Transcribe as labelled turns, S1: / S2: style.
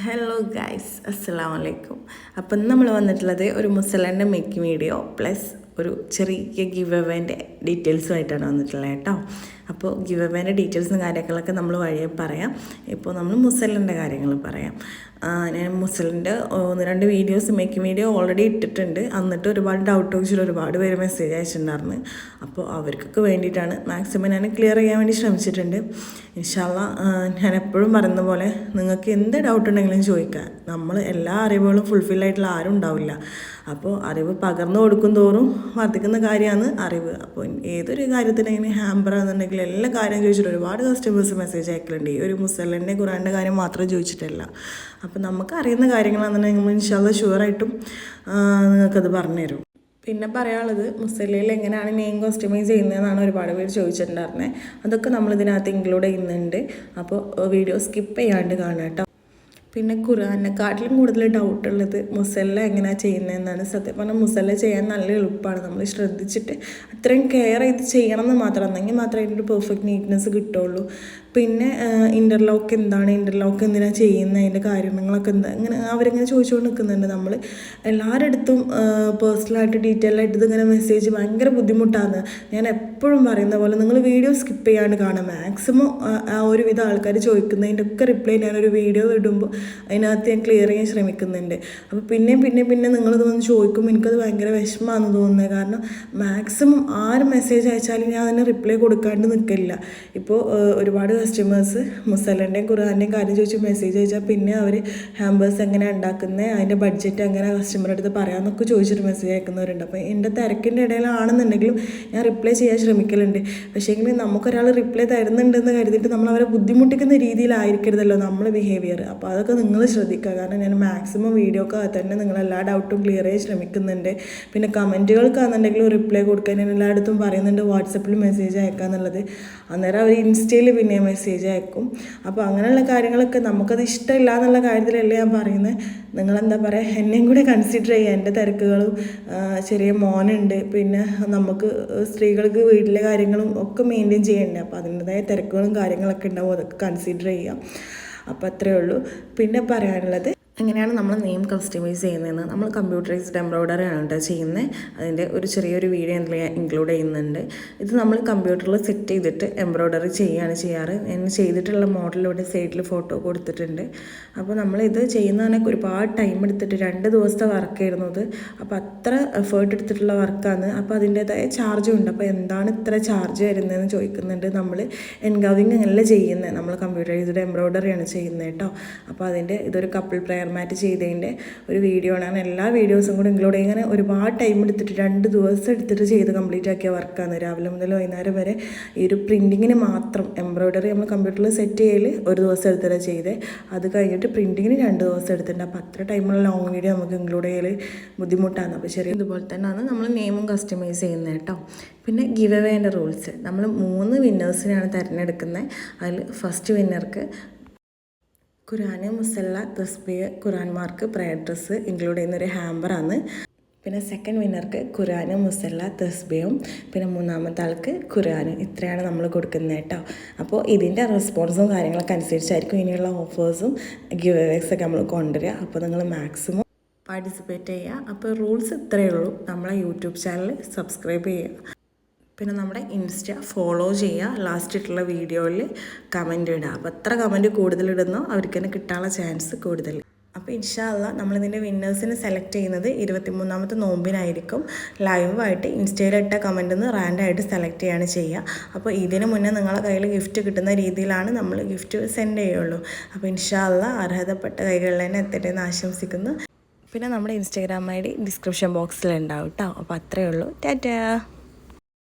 S1: Hello guys, അസ്സലാമു അലൈക്കും. അപ്പം നമ്മൾ വന്നിട്ടുള്ളത് ഒരു മുസലൻ്റെ മേക്കിംഗ് വീഡിയോ പ്ലസ് ഒരു ചെറിയ ഗിവ് അവേൻ്റെ ഡീറ്റെയിൽസുമായിട്ടാണ് വന്നിട്ടുള്ളത് കേട്ടോ. അപ്പോൾ ഗിവ് അവേൻ്റെ ഡീറ്റെയിൽസും കാര്യങ്ങളൊക്കെ നമ്മൾ വഴിയെ പറയാം. ഇപ്പോൾ നമ്മൾ മുസലിൻ്റെ കാര്യങ്ങൾ പറയാം. ഞാൻ മുസലിൻ്റെ 1-2 വീഡിയോസ് മേക്കിംഗ് വീഡിയോ ഓൾറെഡി ഇട്ടിട്ടുണ്ട്. എന്നിട്ട് ഒരുപാട് ഡൗട്ട് ചോദിച്ചിട്ട് ഒരുപാട് പേര് മെസ്സേജ് അയച്ചിട്ടുണ്ടായിരുന്നു. അപ്പോൾ അവർക്കൊക്കെ വേണ്ടിയിട്ടാണ് മാക്സിമം ഞാൻ ക്ലിയർ ചെയ്യാൻ വേണ്ടി ശ്രമിച്ചിട്ടുണ്ട്. ഇൻഷാ അല്ലാഹ് ഞാൻ എപ്പോഴും പറയുന്ന പോലെ നിങ്ങൾക്ക് എന്ത് ഡൗട്ട് ഉണ്ടെങ്കിലും ചോദിക്കാം. നമ്മൾ എല്ലാ അറിവുകളും ഫുൾഫിൽ ആയിട്ടുള്ള ആരും ഉണ്ടാവില്ല. അപ്പോൾ അറിവ് പകർന്നു കൊടുക്കും തോറും വർദ്ധിക്കുന്ന കാര്യമാണ് അറിവ്. അപ്പോൾ ഏതൊരു കാര്യത്തിനെങ്കിലും ഹാമ്പറാണെന്നുണ്ടെങ്കിൽ എല്ലാ കാര്യം ചോദിച്ചിട്ട് ഒരുപാട് കസ്റ്റമേഴ്സ് മെസ്സേജ് അയക്കലുണ്ട്. ഈ ഒരു മുസലിൻ്റെ ഖുറാൻ്റെ കാര്യം മാത്രം ചോദിച്ചിട്ടല്ല. അപ്പോൾ നമുക്ക് അറിയുന്ന കാര്യങ്ങളാണെന്നുണ്ടെങ്കിൽ നമ്മൾ ഇൻഷാ അല്ലാഹ് ഷുവറായിട്ടും നിങ്ങൾക്കത് പറഞ്ഞുതരും. പിന്നെ പറയാനുള്ളത് മുസല്ലയിൽ എങ്ങനെയാണ് നെയിം കസ്റ്റമൈസ് ചെയ്യുന്നതെന്നാണ് ഒരുപാട് പേര് ചോദിച്ചിട്ടുണ്ടായിരുന്നത്. അതൊക്കെ നമ്മളിതിനകത്ത് ഇൻക്ലൂഡ് ചെയ്യുന്നുണ്ട്. അപ്പോൾ വീഡിയോ സ്കിപ്പ് ചെയ്യാണ്ട് കാണാം കേട്ടോ. പിന്നെ ഖുറാനെക്കാട്ടിലും കൂടുതൽ ഡൗട്ടുള്ളത് മുസല്ല എങ്ങനെയാണ് ചെയ്യുന്നതെന്നാണ്. സത്യം പറഞ്ഞാൽ മുസല്ല ചെയ്യാൻ നല്ല എളുപ്പമാണ്. നമ്മൾ ശ്രദ്ധിച്ചിട്ട് അത്രയും കെയർ ചെയ്ത് ചെയ്യണം എന്ന് മാത്രം, എന്നെങ്കിൽ മാത്രമേ അതിൻ്റെ ഒരു പെർഫെക്റ്റ് നീറ്റ്നെസ് കിട്ടുള്ളൂ. പിന്നെ ഇൻ്റർലോക്ക് എന്താണ്, ഇൻ്റർലോക്ക് എന്തിനാണ് ചെയ്യുന്നത്, അതിൻ്റെ കാര്യങ്ങളൊക്കെ എന്താ, ഇങ്ങനെ അവരിങ്ങനെ ചോദിച്ചുകൊണ്ട് നിൽക്കുന്നുണ്ട്. നമ്മൾ എല്ലാവരുടെ അടുത്തും പേഴ്സണലായിട്ട് ഡീറ്റെയിൽ ആയിട്ട് ഇതിങ്ങനെ മെസ്സേജ് ഭയങ്കര ബുദ്ധിമുട്ടാണ്. ഞാൻ എപ്പോഴും പറയുന്ന പോലെ നിങ്ങൾ വീഡിയോ സ്കിപ്പ് ചെയ്യാണ്ട് കാണാം. മാക്സിമം ഒരുവിധം ആൾക്കാർ ചോദിക്കുന്നതിൻ്റെ ഒക്കെ റിപ്ലൈ ഞാനൊരു വീഡിയോ ഇടുമ്പോൾ അതിനകത്ത് ഞാൻ ക്ലിയർ ചെയ്യാൻ ശ്രമിക്കുന്നുണ്ട്. അപ്പോൾ പിന്നെ നിങ്ങളിത് വന്ന് ചോദിക്കുമ്പോൾ എനിക്കത് ഭയങ്കര വിഷമമാണെന്ന് തോന്നുന്നത്. കാരണം മാക്സിമം ആര് മെസ്സേജ് അയച്ചാലും ഞാൻ അതിന് റിപ്ലൈ കൊടുക്കാണ്ട് നിൽക്കില്ല. ഇപ്പോൾ ഒരുപാട് കസ്റ്റമേഴ്സ് മുസലൻ്റെയും ഖുറാൻ്റെയും കാര്യം ചോദിച്ച് മെസ്സേജ് അയച്ചാൽ പിന്നെ അവർ ഹാമ്പേഴ്സ് എങ്ങനെയാണ് ഉണ്ടാക്കുന്നത്, അതിൻ്റെ ബഡ്ജറ്റ് എങ്ങനെ കസ്റ്റമറുടെ അടുത്ത് പറയാമെന്നൊക്കെ ചോദിച്ചിട്ട് മെസ്സേജ് അയക്കുന്നവരുണ്ട്. അപ്പോൾ എൻ്റെ തിരക്കിൻ്റെ ഇടയിലാണെന്നുണ്ടെങ്കിലും ഞാൻ റിപ്ലൈ ചെയ്യാൻ ശ്രമിക്കലുണ്ട്. പക്ഷേ എങ്കിൽ നമുക്കൊരാൾ റിപ്ലൈ തരുന്നുണ്ടെന്ന് കരുതിയിട്ട് നമ്മൾ അവരെ ബുദ്ധിമുട്ടിക്കുന്ന രീതിയിലായിരിക്കരുതല്ലോ നമ്മൾ ബിഹേവിയർ. അപ്പോൾ അതൊക്കെ നിങ്ങൾ ശ്രദ്ധിക്കുക. കാരണം ഞാൻ മാക്സിമം വീഡിയോക്ക് തന്നെ നിങ്ങളെല്ലാ ഡൗട്ടും ക്ലിയർ ചെയ്യാൻ ശ്രമിക്കുന്നുണ്ട്. പിന്നെ കമൻറ്റുകൾക്കാണെന്നുണ്ടെങ്കിലും റിപ്ലൈ കൊടുക്കാൻ ഞാൻ എല്ലായിടത്തും പറയുന്നുണ്ട്. വാട്സപ്പിൽ മെസ്സേജ് അയക്കുക എന്നുള്ളത്. അന്നേരം അവർ ഇൻസ്റ്റയിൽ പിന്നെ മെസ്സേജ് അയക്കും. അപ്പോൾ അങ്ങനെയുള്ള കാര്യങ്ങളൊക്കെ നമുക്കത് ഇഷ്ടമില്ല എന്നുള്ള കാര്യത്തിലല്ലേ ഞാൻ പറയുന്നത്. നിങ്ങളെന്താ പറയുക, എന്നെയും കൂടെ കൺസിഡർ ചെയ്യുക. എൻ്റെ തിരക്കുകളും ചെറിയ മോനുണ്ട്, പിന്നെ നമുക്ക് സ്ത്രീകൾക്ക് വീട്ടിലെ കാര്യങ്ങളും ഒക്കെ മെയിൻറ്റെയിൻ ചെയ്യണ്ടേ. അപ്പോൾ അതിൻ്റെതായ തിരക്കുകളും കാര്യങ്ങളൊക്കെ ഉണ്ടാവും. അതൊക്കെ കൺസിഡർ ചെയ്യാം. അപ്പോൾ അത്രയേ ഉള്ളൂ. പിന്നെ പറയാനുള്ളത് എങ്ങനെയാണ് നമ്മൾ നെയിം കസ്റ്റമൈസ് ചെയ്യുന്നതെന്ന്. നമ്മൾ കമ്പ്യൂട്ടറൈസ്ഡ് എംബ്രോയ്ഡറി ആണ് കേട്ടോ ചെയ്യുന്നത്. അതിൻ്റെ ഒരു ചെറിയൊരു വീഡിയോ ഇൻക്ലൂഡ് ചെയ്യുന്നുണ്ട്. ഇത് നമ്മൾ കമ്പ്യൂട്ടറിൽ സെറ്റ് ചെയ്തിട്ട് എംബ്രോയ്ഡറി ചെയ്യുകയാണ് ചെയ്യാറ്. ഞാൻ ചെയ്തിട്ടുള്ള മോഡൽ ഇവിടെ സൈഡിൽ ഫോട്ടോ കൊടുത്തിട്ടുണ്ട്. അപ്പോൾ നമ്മളിത് ചെയ്യുന്നതിനൊക്കെ ഒരുപാട് ടൈം എടുത്തിട്ട് 2 ദിവസത്തെ വർക്കായിരുന്നു ഇത്. അപ്പോൾ അത്ര എഫേർട്ട് എടുത്തിട്ടുള്ള വർക്കാണ്. അപ്പോൾ അതിൻ്റേതായ ചാർജും ഉണ്ട്. അപ്പോൾ എന്താണ് ഇത്ര ചാർജ് വരുന്നതെന്ന് ചോദിക്കുന്നുണ്ട്. നമ്മൾ എൻഗവിങ് അങ്ങനെയല്ല ചെയ്യുന്നത്, നമ്മൾ കമ്പ്യൂട്ടറൈസ്ഡ് എംബ്രോയ്ഡറിയാണ് ചെയ്യുന്നത് കേട്ടോ. അപ്പോൾ അതിൻ്റെ ഇതൊരു കപ്പിൾ പ്രയർ മാറ്റ് ചെയ്തതിൻ്റെ ഒരു വീഡിയോ ആണ്. അങ്ങനെ എല്ലാ വീഡിയോസും കൂടി ഇൻക്ലൂഡ് ചെയ്യും. ഇങ്ങനെ ഒരുപാട് ടൈം എടുത്തിട്ട് 2 ദിവസം എടുത്തിട്ട് ചെയ്ത് കംപ്ലീറ്റ് ആക്കിയ വർക്കാണ്. രാവിലെ മുതൽ വൈകുന്നേരം വരെ ഈ ഒരു പ്രിൻറ്റിങ്ങിന് മാത്രം. എംബ്രോയ്ഡറി നമ്മൾ കമ്പ്യൂട്ടറിൽ സെറ്റ് ചെയ്യൽ 1 ദിവസം എടുത്തിട്ടാണ് ചെയ്തത്. അത് കഴിഞ്ഞിട്ട് പ്രിൻറ്റിങ്ങിന് 2 ദിവസം എടുത്തിട്ടുണ്ട്. അപ്പോൾ അത്ര ടൈമുള്ള ലോങ് വീഡിയോ നമുക്ക് ഇൻക്ലൂഡ് ചെയ്യൽ ബുദ്ധിമുട്ടാണ്. അപ്പോൾ ചെറിയ ഇതുപോലെ തന്നെയാണ് നമ്മൾ നെയിമും കസ്റ്റമൈസ് ചെയ്യുന്നത് കേട്ടോ. പിന്നെ ഗിവ് അവേൻ്റെ റൂൾസ്, നമ്മൾ 3 വിന്നേഴ്സിനെയാണ് തിരഞ്ഞെടുക്കുന്നത്. അതിൽ ഫസ്റ്റ് വിന്നർക്ക് ഖുറാന്, മുസല്ല, തസ്ബീഹ്, ഖുറാൻ മാർക്ക്, പ്രയർ ഡ്രസ്സ് ഇൻക്ലൂഡ് ചെയ്യുന്നൊരു ഹാമ്പറാണ്. പിന്നെ സെക്കൻഡ് വിന്നർക്ക് ഖുറാന്, മുസല്ല, തസ്ബീഹും, പിന്നെ 3ാമത്തെ ആൾക്ക് ഖുറാന്. ഇത്രയാണ് നമ്മൾ കൊടുക്കുന്നത് കേട്ടോ. അപ്പോൾ ഇതിൻ്റെ റെസ്പോൺസും കാര്യങ്ങളൊക്കെ അനുസരിച്ചായിരിക്കും ഇനിയുള്ള ഓഫേഴ്സും ഗിവ് അവേഴ്സൊക്കെ നമ്മൾ കൊണ്ടുവരിക. അപ്പോൾ നിങ്ങൾ മാക്സിമം പാർട്ടിസിപ്പേറ്റ് ചെയ്യുക. അപ്പോൾ റൂൾസ് ഇത്രയേ ഉള്ളൂ. നമ്മളെ യൂട്യൂബ് ചാനൽ സബ്സ്ക്രൈബ് ചെയ്യുക. പിന്നെ നമ്മുടെ ഇൻസ്റ്റ ഫോളോ ചെയ്യുക. ലാസ്റ്റ് ഇട്ടുള്ള വീഡിയോയിൽ കമൻറ്റ് ഇടുക. അപ്പോൾ എത്ര കമൻറ്റ് കൂടുതലിടുന്നോ അവർക്ക് തന്നെ കിട്ടാനുള്ള ചാൻസ് കൂടുതൽ. അപ്പോൾ ഇൻഷാ അല്ലാഹ് നമ്മളിതിൻ്റെ വിന്നേഴ്സിനെ സെലക്ട് ചെയ്യുന്നത് 23ാമത്തെ നോമ്പിനായിരിക്കും. ലൈവായിട്ട് ഇൻസ്റ്റയിലിട്ട കമൻറ്റിൽ നിന്ന് റാൻഡായിട്ട് സെലക്ട് ചെയ്യാണ് ചെയ്യുക. അപ്പോൾ ഇതിന് മുന്നേ നിങ്ങളുടെ കയ്യിൽ ഗിഫ്റ്റ് കിട്ടുന്ന രീതിയിലാണ് നമ്മൾ ഗിഫ്റ്റ് സെൻഡ് ചെയ്യുള്ളൂ. അപ്പോൾ ഇൻഷാ അല്ലാഹ് അർഹതപ്പെട്ട കൈകളിൽ തന്നെ എത്തട്ടെ എന്ന് ആശംസിക്കുന്നു. പിന്നെ നമ്മുടെ ഇൻസ്റ്റാഗ്രാം ID ഡിസ്ക്രിപ്ഷൻ ബോക്സിൽ ഉണ്ടാവും കേട്ടോ. അപ്പോൾ അത്രയേ ഉള്ളൂ. ടാറ്റാ.